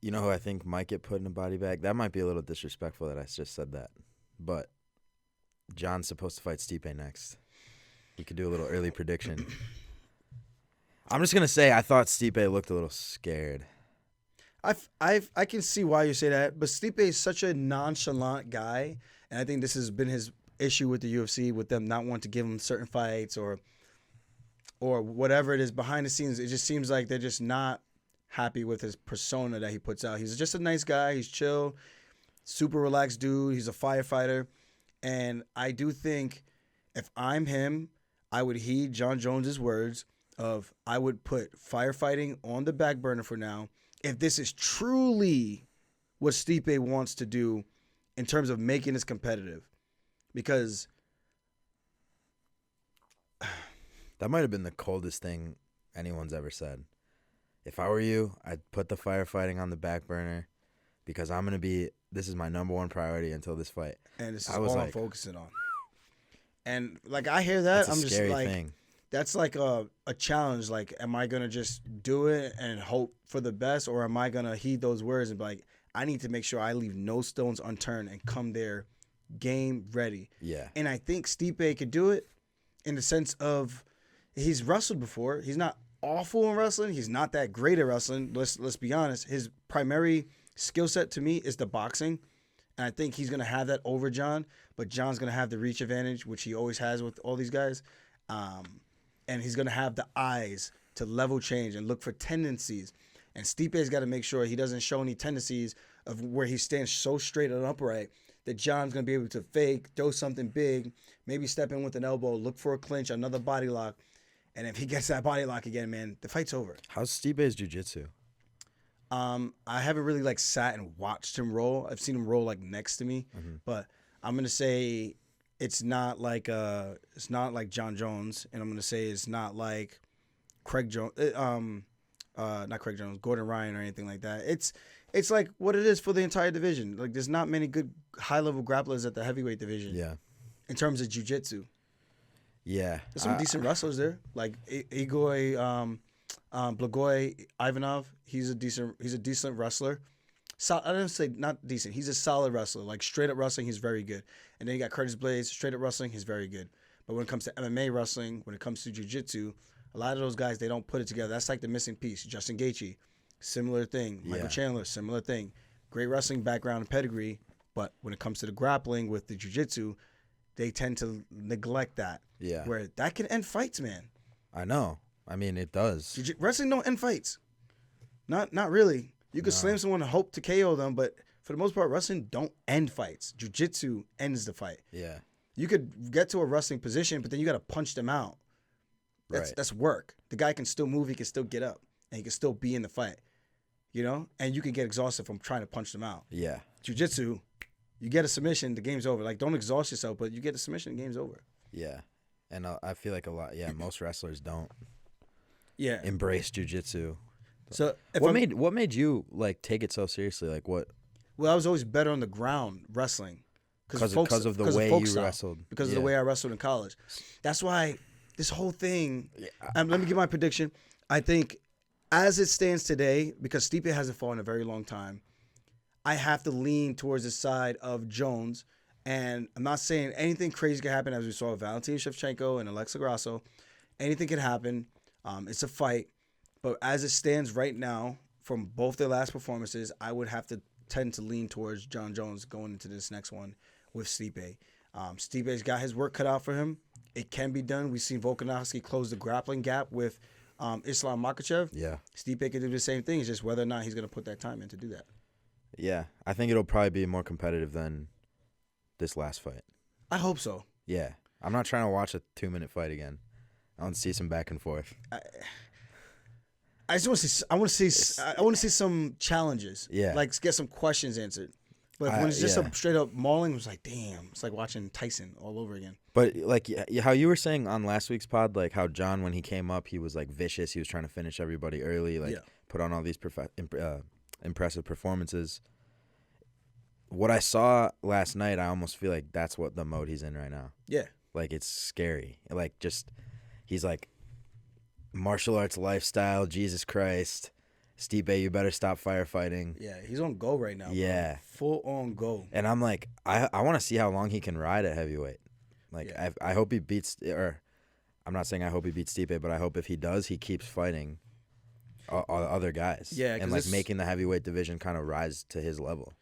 You know who I think might get put in a body bag? That might be a little disrespectful that I just said that. But John's supposed to fight Stipe next. We could do a little early prediction. I'm just going to say I thought Stipe looked a little scared. I can see why you say that, but Stipe is such a nonchalant guy, and I think this has been his issue with the UFC, with them not wanting to give him certain fights or whatever it is behind the scenes. It just seems like they're just not happy with his persona that he puts out. He's just a nice guy. He's chill, super relaxed dude. He's a firefighter, and I do think if I'm him, I would heed Jon Jones's words of I would put firefighting on the back burner for now. If this is truly what Stipe wants to do in terms of making this competitive. Because that might have been the coldest thing anyone's ever said. If I were you, I'd put the firefighting on the back burner because this is my number one priority until this fight. And this is all I'm focusing on. And I hear that, I'm just like, thing. That's like a challenge. Like, am I going to just do it and hope for the best, or am I going to heed those words and be like, I need to make sure I leave no stones unturned and come there game ready. Yeah. And I think Stipe could do it in the sense of he's wrestled before. He's not awful in wrestling. He's not that great at wrestling. Let's be honest. His primary skill set to me is the boxing. And I think he's going to have that over Jon, but Jon's going to have the reach advantage, which he always has with all these guys. And he's going to have the eyes to level change and look for tendencies. And Stipe's got to make sure he doesn't show any tendencies of where he stands so straight and upright that Jon's going to be able to fake, throw something big, maybe step in with an elbow, look for a clinch, another body lock. And if he gets that body lock again, man, the fight's over. How's Stipe's jiu-jitsu? I haven't really sat and watched him roll. I've seen him roll next to me, but I'm going to say it's not like Jon Jones, and I'm gonna say it's not like Craig Jones, not Craig Jones, Gordon Ryan or anything like that. It's like what it is for the entire division. Like there's not many good high level grapplers at the heavyweight division. Yeah. In terms of jiu-jitsu. Yeah. There's some decent wrestlers there, like Igor Blagoy Ivanov. He's a decent wrestler. I don't say not decent. He's a solid wrestler. Like straight up wrestling, he's very good. And then you got Curtis Blades, straight up wrestling, he's very good. But when it comes to MMA wrestling, when it comes to jiu-jitsu, a lot of those guys, they don't put it together. That's like the missing piece. Justin Gaethje, similar thing. Michael Chandler, similar thing. Great wrestling background and pedigree, but when it comes to the grappling with the jiu-jitsu, they tend to neglect that. Yeah. Where that can end fights, man. I know. I mean, it does. Wrestling don't end fights. Not really. You could slam someone and hope to KO them, but for the most part, wrestling don't end fights. Jiu-jitsu ends the fight. Yeah. You could get to a wrestling position, but then you got to punch them out. That's work. The guy can still move. He can still get up, and he can still be in the fight. You know? And you can get exhausted from trying to punch them out. Yeah. Jiu-jitsu, you get a submission, the game's over. Don't exhaust yourself, but you get a submission, the game's over. Yeah. And I feel like most wrestlers don't embrace jiu-jitsu. So what made you take it so seriously? Like what? Well, I was always better on the ground wrestling because of the way you wrestled. Because of the way I wrestled in college. That's why this whole thing. Let me give my prediction. I think as it stands today, because Stipe hasn't fought in a very long time, I have to lean towards the side of Jones. And I'm not saying anything crazy could happen, as we saw with Valentin Shevchenko and Alexa Grasso. Anything could happen. It's a fight. But as it stands right now, from both their last performances, I would have to tend to lean towards Jon Jones going into this next one with Stipe. Stipe's got his work cut out for him. It can be done. We've seen Volkanovski close the grappling gap with Islam Makhachev. Yeah. Stipe can do the same thing. It's just whether or not he's going to put that time in to do that. Yeah. I think it'll probably be more competitive than this last fight. I hope so. Yeah. I'm not trying to watch a 2-minute fight again. I want to see some back and forth. I just want to see. I want to see some challenges. Yeah. Get some questions answered. But when it's just a straight up mauling, it was like, damn. It's like watching Tyson all over again. But how you were saying on last week's pod, how Jon, when he came up, he was vicious. He was trying to finish everybody early. Put on all these impressive performances. What I saw last night, I almost feel like that's what the mode he's in right now. Yeah. It's scary. He's martial arts lifestyle, Jesus Christ. Stipe, you better stop firefighting. Yeah, he's on go right now. Yeah. Bro. Full on go. And I'm like, I want to see how long he can ride at heavyweight. Like, I hope he beats, or I'm not saying I hope he beats Stipe, but I hope if he does, he keeps fighting other guys. Yeah. And, like, making the heavyweight division kind of rise to his level.